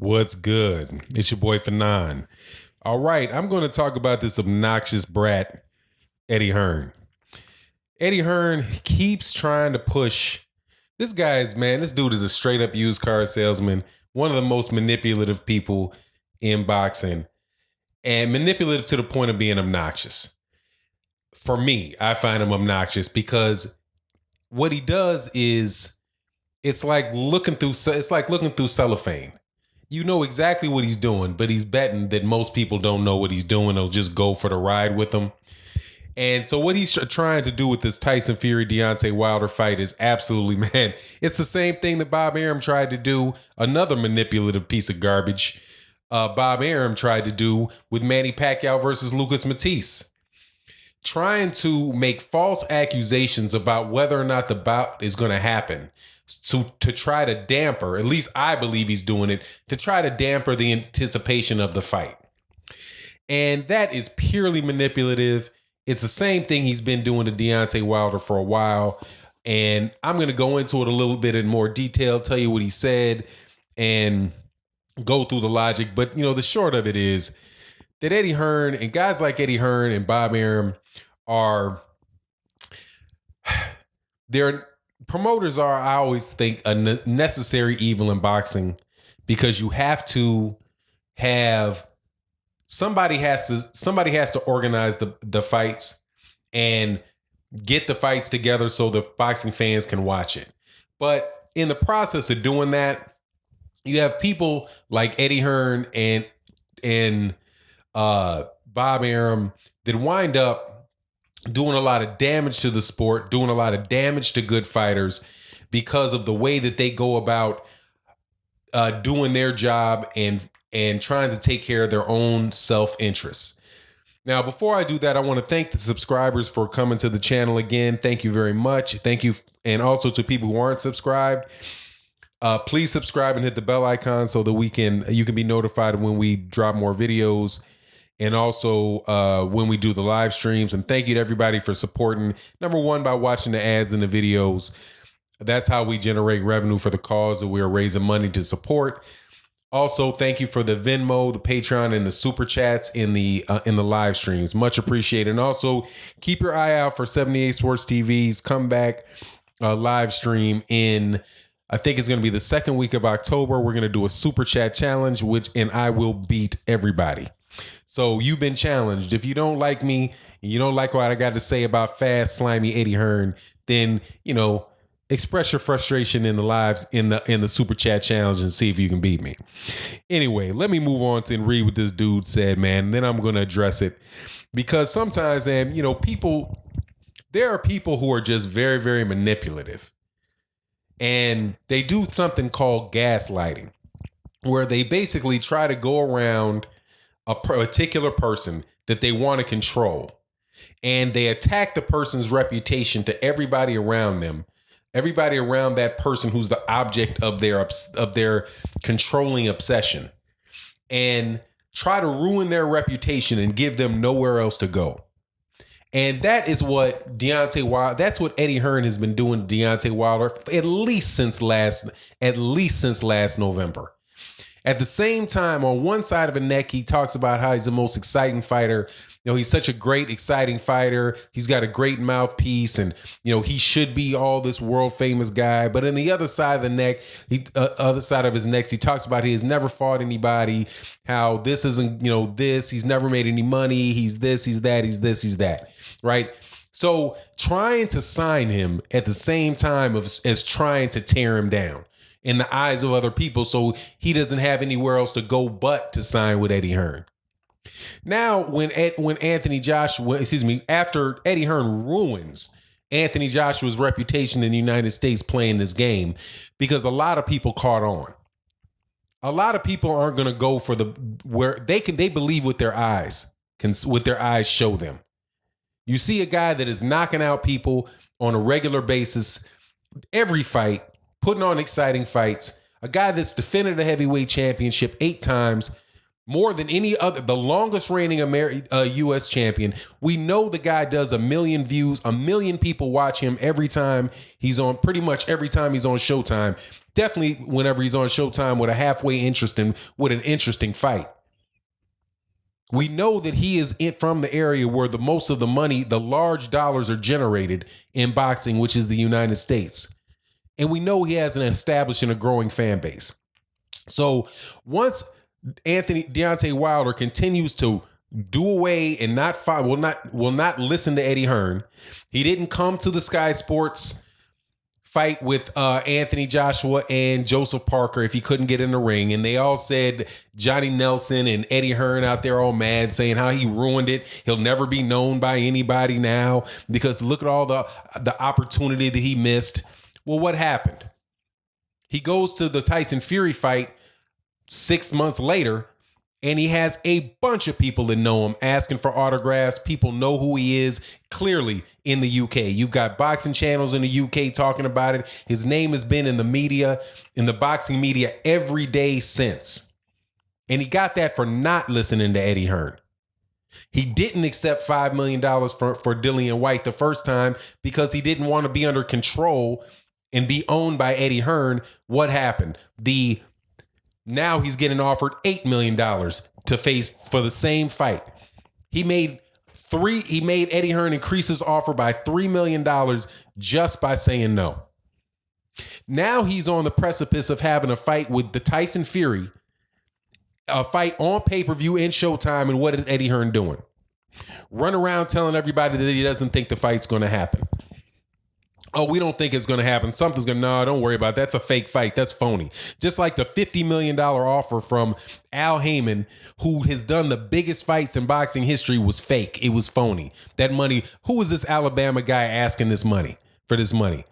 What's good? It's your boy Fanon. All right, I'm going to talk about this obnoxious brat, Eddie Hearn. Eddie Hearn keeps trying to push. This dude is a straight up used car salesman, one of the most manipulative people in boxing, and manipulative to the point of being obnoxious. For me, I find him obnoxious because what he does is it's like looking through cellophane. You know exactly what he's doing, but he's betting that most people don't know what he's doing. They'll just go for the ride with him. And so what he's trying to do with this Tyson Fury Deontay Wilder fight is absolutely, man, it's the same thing that Bob Arum tried to do, another manipulative piece of garbage. Bob Arum tried to do with Manny Pacquiao versus Lucas Matisse. Trying to make false accusations about whether or not the bout is going to happen to try to damper, at least I believe he's doing it, to try to damper the anticipation of the fight. And that is purely manipulative. It's the same thing he's been doing to Deontay Wilder for a while. And I'm going to go into it a little bit in more detail, tell you what he said, and go through the logic. But, the short of it is that Eddie Hearn and guys like Eddie Hearn and Bob Arum promoters are, I always think, a necessary evil in boxing, because you have to have somebody has to organize the fights and get the fights together so the boxing fans can watch it. But in the process of doing that, you have people like Eddie Hearn and Bob Arum that wind up doing a lot of damage to the sport, doing a lot of damage to good fighters because of the way that they go about doing their job and trying to take care of their own self-interests. Now, before I do that, I want to thank the subscribers for coming to the channel again. Thank you very much. Thank you. And also to people who aren't subscribed, please subscribe and hit the bell icon so that you can be notified when we drop more videos. And also when we do the live streams. And thank you to everybody for supporting. Number one, by watching the ads and the videos. That's how we generate revenue for the cause that we are raising money to support. Also, thank you for the Venmo, the Patreon, and the super chats in the live streams. Much appreciated. And also, keep your eye out for 78 Sports TV's comeback live stream in, I think it's going to be the second week of October. We're going to do a super chat challenge, and I will beat everybody. So you've been challenged. If you don't like me and you don't like what I got to say about fast, slimy Eddie Hearn, then, express your frustration in the lives in the super chat challenge and see if you can beat me. Anyway, let me move on and read what this dude said, man. And then I'm going to address it, because sometimes, there are people who are just very, very manipulative, and they do something called gaslighting, where they basically try to go around a particular person that they want to control, and they attack the person's reputation to everybody around them, everybody around that person who's the object of their controlling obsession, and try to ruin their reputation and give them nowhere else to go. And that is what that's what Eddie Hearn has been doing to Deontay Wilder at least since last November. At the same time, on one side of the neck, he talks about how he's the most exciting fighter. He's such a great, exciting fighter. He's got a great mouthpiece, and, he should be all this world famous guy. But on the other side of the neck, other side of his neck, he talks about he has never fought anybody, how this isn't, this, he's never made any money. He's this, he's that, he's this, he's that. Right. So trying to sign him at the same time as trying to tear him down in the eyes of other people, so he doesn't have anywhere else to go but to sign with Eddie Hearn. Now, after Eddie Hearn ruins Anthony Joshua's reputation in the United States playing this game, because a lot of people caught on. A lot of people aren't going to go for they believe what their eyes show them. You see a guy that is knocking out people on a regular basis, every fight, putting on exciting fights, a guy that's defended a heavyweight championship 8 times, More than any other, the longest reigning U.S. champion. We know the guy does 1 million views. 1 million people watch him every time he's on, pretty much every time he's on Showtime. Definitely whenever he's on Showtime with a halfway interesting, with an interesting fight. We know that he is from the area where the most of the money, the large dollars are generated in boxing, which is the United States. And we know he has an established and a growing fan base. So once Deontay Wilder continues to do away and will not listen to Eddie Hearn. He didn't come to the Sky Sports fight with Anthony Joshua and Joseph Parker if he couldn't get in the ring. And they all said Johnny Nelson and Eddie Hearn out there all mad, saying how he ruined it. He'll never be known by anybody now because look at all the opportunity that he missed. Well, what happened? He goes to the Tyson Fury fight 6 months later, and he has a bunch of people that know him asking for autographs. People know who he is clearly in the UK. You've got boxing channels in the UK talking about it. His name has been in the media, in the boxing media every day since. And he got that for not listening to Eddie Hearn. He didn't accept $5 million for Dillian White the first time because he didn't want to be under control and be owned by Eddie Hearn. What happened? Now he's getting offered $8 million to face for the same fight. He made Eddie Hearn increase his offer by $3 million just by saying no. Now he's on the precipice of having a fight with the Tyson Fury, a fight on pay-per-view in Showtime. And what is Eddie Hearn doing? Run around telling everybody that he doesn't think the fight's going to happen. Oh, we don't think it's going to happen. Something's going to, no, don't worry about it. That's a fake fight. That's phony. Just like the $50 million offer from Al Heyman, who has done the biggest fights in boxing history, was fake. It was phony. That money, who was this Alabama guy asking this money for this money?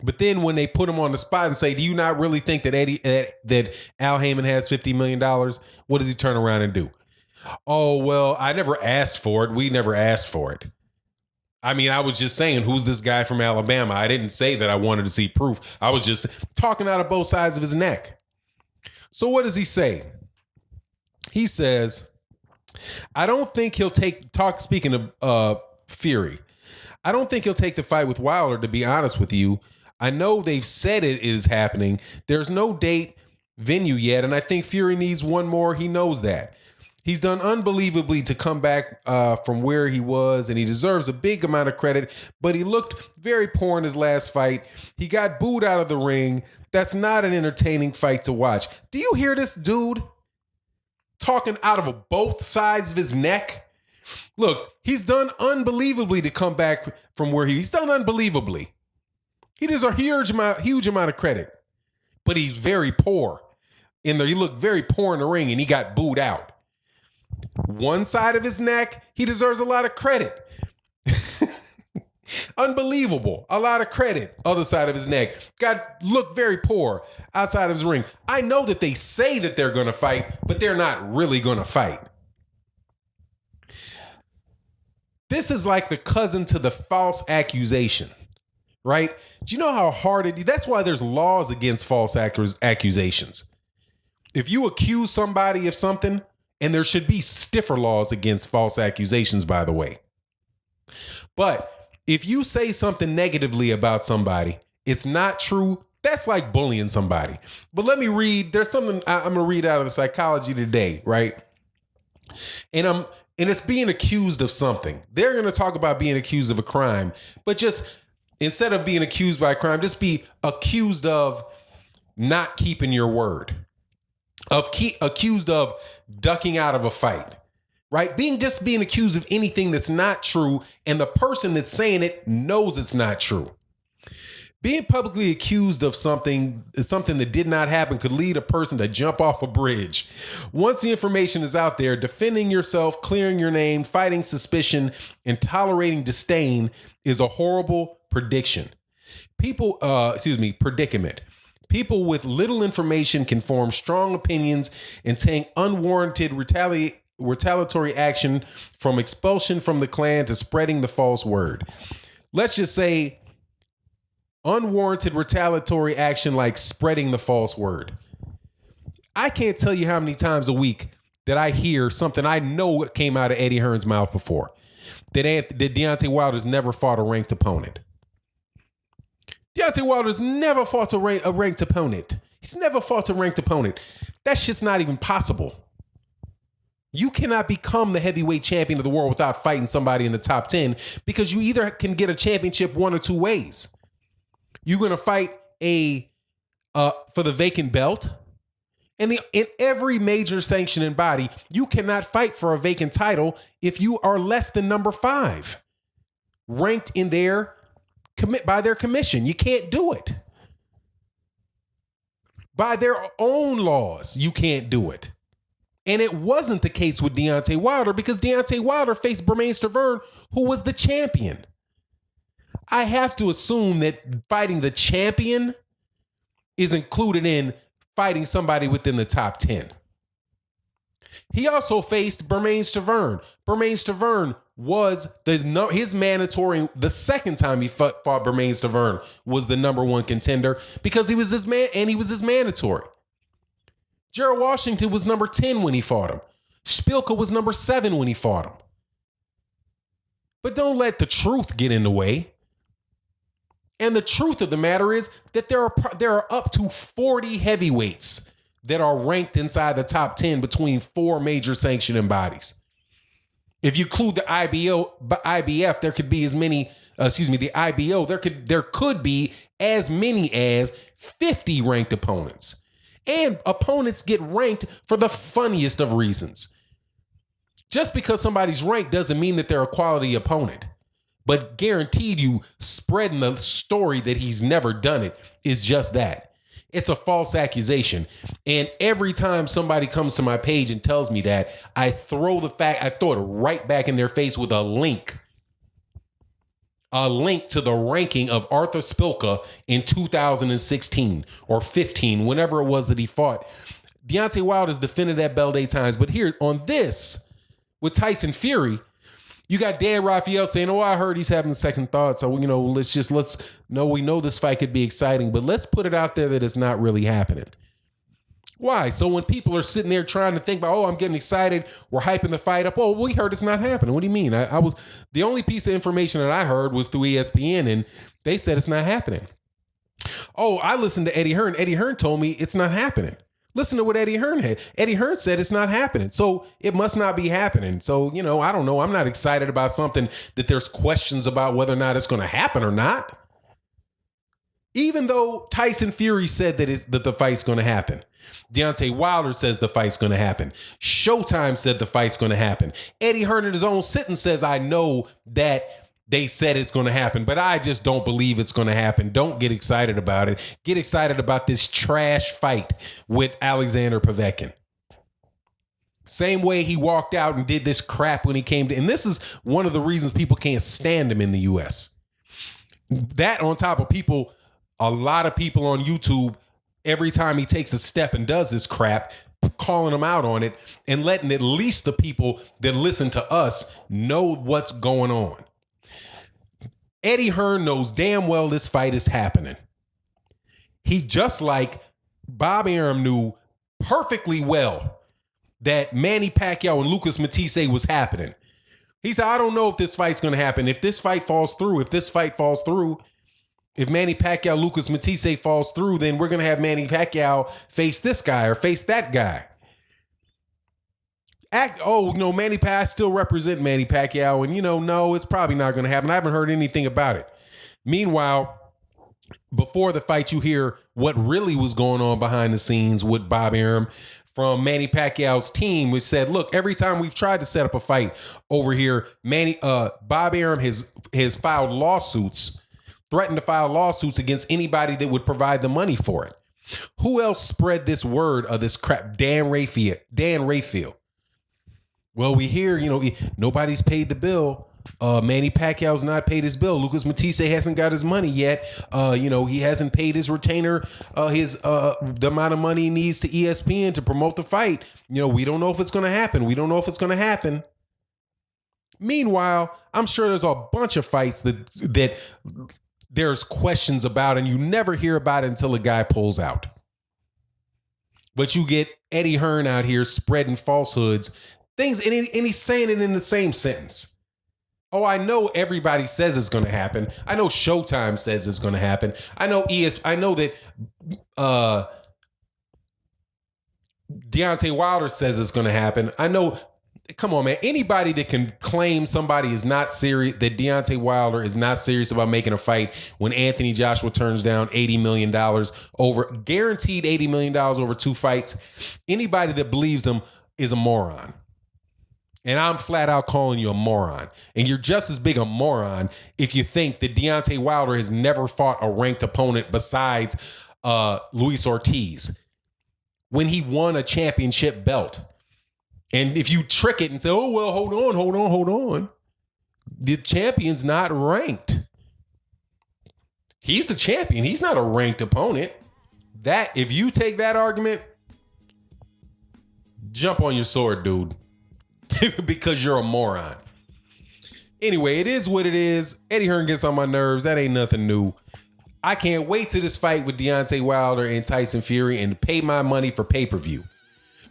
But then when they put him on the spot and say, do you not really think that that Al Heyman has $50 million? What does he turn around and do? Oh, well, I never asked for it. We never asked for it. I mean, I was just saying, who's this guy from Alabama? I didn't say that I wanted to see proof. I was just talking out of both sides of his neck. So what does he say? He says, I don't think he'll speaking of Fury, I don't think he'll take the fight with Wilder, to be honest with you. I know they've said it is happening. There's no date, venue yet, and I think Fury needs one more. He knows that. He's done unbelievably to come back from where he was, and he deserves a big amount of credit, but he looked very poor in his last fight. He got booed out of the ring. That's not an entertaining fight to watch. Do you hear this dude talking out of both sides of his neck? Look, he's done unbelievably to come back from where he's done unbelievably. He deserves a huge amount of credit, but he's very poor in there. He looked very poor in the ring, and he got booed out. One side of his neck, he deserves a lot of credit. Unbelievable. A lot of credit. Other side of his neck. Looked very poor outside of his ring. I know that they say that they're going to fight, but they're not really going to fight. This is like the cousin to the false accusation, right? Do you know how hard it is? That's why there's laws against false accusations. If you accuse somebody of something, and there should be stiffer laws against false accusations, by the way. But if you say something negatively about somebody, it's not true. That's like bullying somebody. But let me read. There's something I'm going to read out of the Psychology Today, right? And it's being accused of something. They're going to talk about being accused of a crime, but just instead of being accused by a crime, just be accused of not keeping your word. Accused of ducking out of a fight, right? Being accused of anything that's not true, and the person that's saying it knows it's not true. Being publicly accused of something that did not happen could lead a person to jump off a bridge. Once the information is out there, defending yourself, clearing your name, fighting suspicion, and tolerating disdain is a horrible predicament. People with little information can form strong opinions and take unwarranted retaliatory action, from expulsion from the clan to spreading the false word. Let's just say unwarranted retaliatory action like spreading the false word. I can't tell you how many times a week that I hear something I know came out of Eddie Hearn's mouth before, that Deontay Wilder's never fought a ranked opponent. Deontay Wilder's never fought a ranked opponent. He's never fought a ranked opponent. That shit's not even possible. You cannot become the heavyweight champion of the world without fighting somebody in the top 10, because you either can get a championship one or two ways. You're going to fight for the vacant belt. And in every major sanctioning body, you cannot fight for a vacant title if you are less than number 5 ranked in their by their commission. You can't do it. By their own laws, you can't do it. And it wasn't the case with Deontay Wilder, because Deontay Wilder faced Bermane Stiverne, who was the champion. I have to assume that fighting the champion is included in fighting somebody within the top 10. He also faced Bermane Stiverne. Bermane Stiverne was his mandatory. The second time he fought Bermane Stiverne was the number 1 contender, because he was his man and he was his mandatory. Gerald Washington was number 10 when he fought him. Szpilka was number 7 when he fought him. But don't let the truth get in the way. And the truth of the matter is that there are up to 40 heavyweights that are ranked inside the top 10 between 4 major sanctioning bodies. If you include the IBF, there could be as many, the IBO, there could be as many as 50 ranked opponents. And opponents get ranked for the funniest of reasons. Just because somebody's ranked doesn't mean that they're a quality opponent. But guaranteed you, spreading the story that he's never done it is just that. It's a false accusation. And every time somebody comes to my page and tells me that, I throw it right back in their face with a link to the ranking of Arthur Szpilka in 2016 or 15, whenever it was that he fought. Deontay Wilder's defended that belt 8 times. But here on this, with Tyson Fury, you got Dan Rafael saying, I heard he's having second thoughts. So, we know this fight could be exciting, but let's put it out there that it's not really happening. Why? So when people are sitting there trying to think about, I'm getting excited, we're hyping the fight up. We heard it's not happening. What do you mean? The only piece of information that I heard was through ESPN, and they said it's not happening. I listened to Eddie Hearn. Eddie Hearn told me it's not happening. Listen to what Eddie Hearn had. Eddie Hearn said it's not happening. So it must not be happening. So, I don't know. I'm not excited about something that there's questions about whether or not it's going to happen or not. Even though Tyson Fury said that the fight's going to happen. Deontay Wilder says the fight's going to happen. Showtime said the fight's going to happen. Eddie Hearn in his own sitting says, I know that they said it's going to happen, but I just don't believe it's going to happen. Don't get excited about it. Get excited about this trash fight with Alexander Povetkin. Same way he walked out and did this crap when he came to, and this is one of the reasons people can't stand him in the U.S. That on top of a lot of people on YouTube, every time he takes a step and does this crap, calling him out on it and letting at least the people that listen to us know what's going on. Eddie Hearn knows damn well this fight is happening. He, just like Bob Arum, knew perfectly well that Manny Pacquiao and Lucas Matthysse was happening. He said, I don't know if this fight's going to happen. If this fight falls through, if Manny Pacquiao, Lucas Matthysse falls through, then we're going to have Manny Pacquiao face this guy or face that guy. Manny Pacquiao, I still represent Manny Pacquiao, and no, it's probably not going to happen. I haven't heard anything about it. Meanwhile, before the fight, you hear what really was going on behind the scenes with Bob Arum from Manny Pacquiao's team, which said, look, every time we've tried to set up a fight over here, Bob Arum has filed lawsuits, threatened to file lawsuits against anybody that would provide the money for it. Who else spread this word of this crap? Dan Rayfield. Well, we hear, nobody's paid the bill. Manny Pacquiao's not paid his bill. Lucas Matthysse hasn't got his money yet. He hasn't paid his retainer, the amount of money he needs to ESPN to promote the fight. We don't know if it's going to happen. Meanwhile, I'm sure there's a bunch of fights that there's questions about, and you never hear about it until a guy pulls out. But you get Eddie Hearn out here spreading falsehoods, things, and he's saying it in the same sentence. Oh, I know everybody says it's going to happen. I know Showtime says it's going to happen. I know I know that Deontay Wilder says it's going to happen. I know. Come on, man. Anybody that can claim somebody is not serious, that Deontay Wilder is not serious about making a fight when Anthony Joshua turns down $80 million over, guaranteed $80 million over 2 fights. Anybody that believes him is a moron. And I'm flat out calling you a moron. And you're just as big a moron if you think that Deontay Wilder has never fought a ranked opponent besides Luis Ortiz when he won a championship belt. And if you trick it and say, oh, well, hold on. The champion's not ranked. He's the champion. He's not a ranked opponent. That, if you take that argument, jump on your sword, dude. Because you're a moron. Anyway, it is what it is. Eddie Hearn gets on my nerves. That ain't nothing new. I can't wait to this fight with Deontay Wilder and Tyson Fury and pay my money for pay-per-view.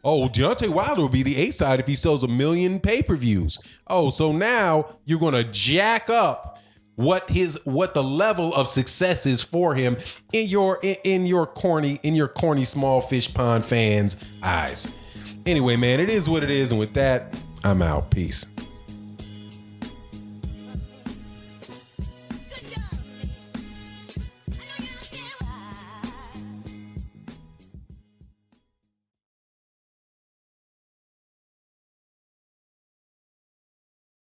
Oh, Deontay Wilder will be the A side if he sells 1 million pay-per-views. Oh, so now you're going to jack up what the level of success is for him in your corny small fish pond fans' eyes. Anyway, man, it is what it is, and with that, I'm out. Peace.